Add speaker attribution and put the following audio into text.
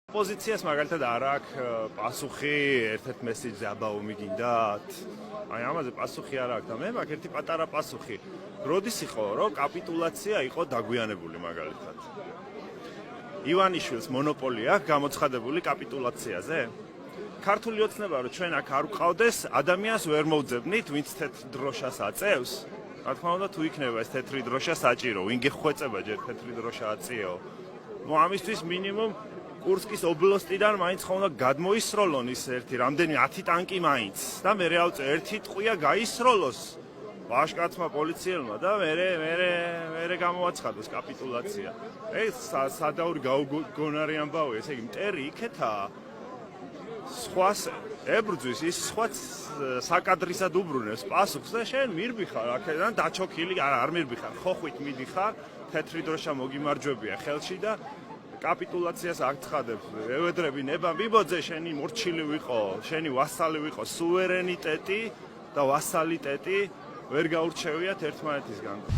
Speaker 1: Pozíciას მაგალითად არ აქვს პასუხი ერთ-ერთ მესიჯზე აბაუმი გინდათ? აი ამაზე პასუხი არ აქვს და მე მაქვს ერთი პატარა პასუხი. როდის იყო რომ კაპიტულაცია იყო დაგვიანებული მაგალითად? ივანიშვილს მონოპოლი აქვს გამოცხადებული კაპიტულაციაზე? ქართული ოცნება რომ ჩვენ აქ არ ვყავდეს, ადამიანს ვერ მოვძებნით, ვინც თეთრ დროშას აწევს? რა თქმა უნდა თუ იქნება ეს თეთრი დროშა საჭირო, ვინ გეხვეწება ჯერ თეთრი დროშა აწიო? ნუ ამისთვის მინიმუმ კურსკის ობლოსტიდან მაინც ხომ უნდა გადმოისროლონ ის ერთი რამდენი 10 ტანკი მაინც და მე რეალწე ერთი ტყვია გაისროლოს ვაშკაცმა პოლიციელმა და მე გამოაცხადოს კაპიტულაცია. ეს სადაური გაუგონარი ამბავი, ესე იგი მტერი იქეთაა სხვას ებრძვის ის სხვა საკადრისად უბრუნებს პასუხს და შენ მირბიხარ აქედან დაჩოქილი არ მირბიხარ ხოხვით მიდიხარ თეთრი დროშა მოგიმარჯვებია ხელში და კაპიტულაციას აღცხადებს ევედრები ნება მიბოძე შენი მორჩილი ვიყო შენი ვასალი ვიყო სუვერენიტეტი და ვასალიტეტი ვერ გაურჩევიათ ერთმანეთისგან